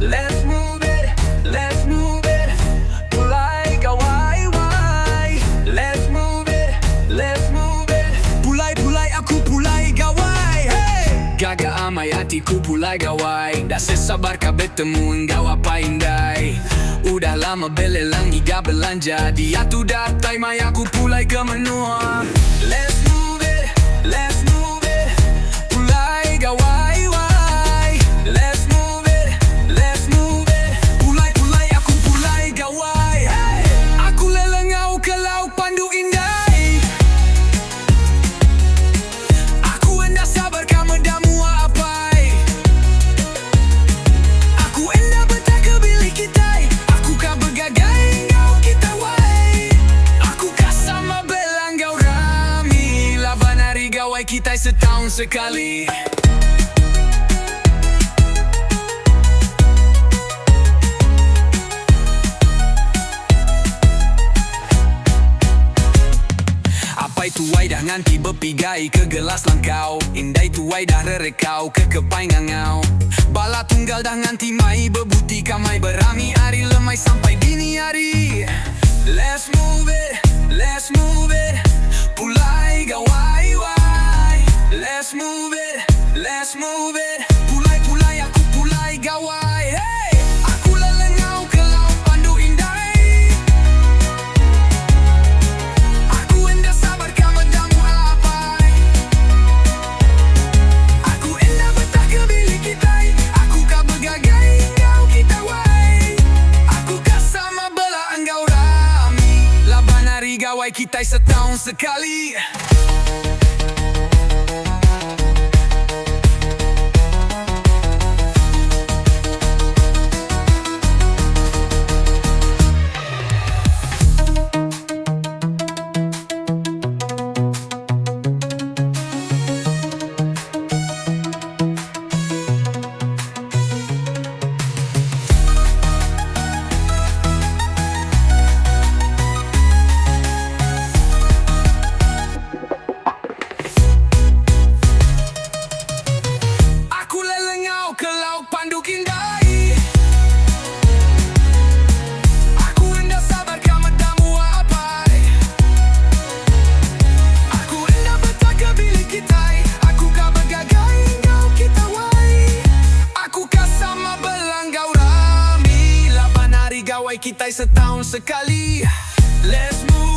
let's move it, let's move it. Pulai gawai wai, let's move it, let's move it. Pulai aku pulai gawai, hey. Gaga amai hatiku pulai gawai. Dah sesabar kau bertemu engkau apa indai. Udah lama belelang hingga belanja. Dia tu datai mai aku pulai ke menua. Let's move it, let's move it. Pulai gawai wai, let's move it, let's move it. Pulai aku pulai gawai, hey. Aku lelengau ke laut pandu indai. Aku hendak sabar kau mendamu apai. Aku hendak betah ke bilik kita. Aku kau bergagai engkau kita wai. Aku kau sama belanggau rami. Laban hari gawai kita setahun sekali. Apa itu wai dah nganti berpigai ke gelas langkau. Indai tu wai dah rerekau ke kepai ngangau. Bala tunggal dah nganti mai berbuti kamai berami hari lemai sampai dini hari. Let's move it, let's move it. Pulai gawai wai, let's move it, let's move it. Pulai aku pulai gawai, hey. Aku lelengau ke laut pandu indai. Aku hendak sabar kau mendamu apai. Aku hendak betah ke bilik kita. Aku kau bergagai engkau kita wai. Aku kau sama bela engkau rami. Laban hari gawai kita setahun sekali. Ke laut pandu kindai. Aku hendak sabar kau mendamu apai. Aku hendak betah ke bilik kita. Aku kau bergagai engkau kita wai. Aku kau sama belanggau rami. Laban hari gawai kita setahun sekali. Let's move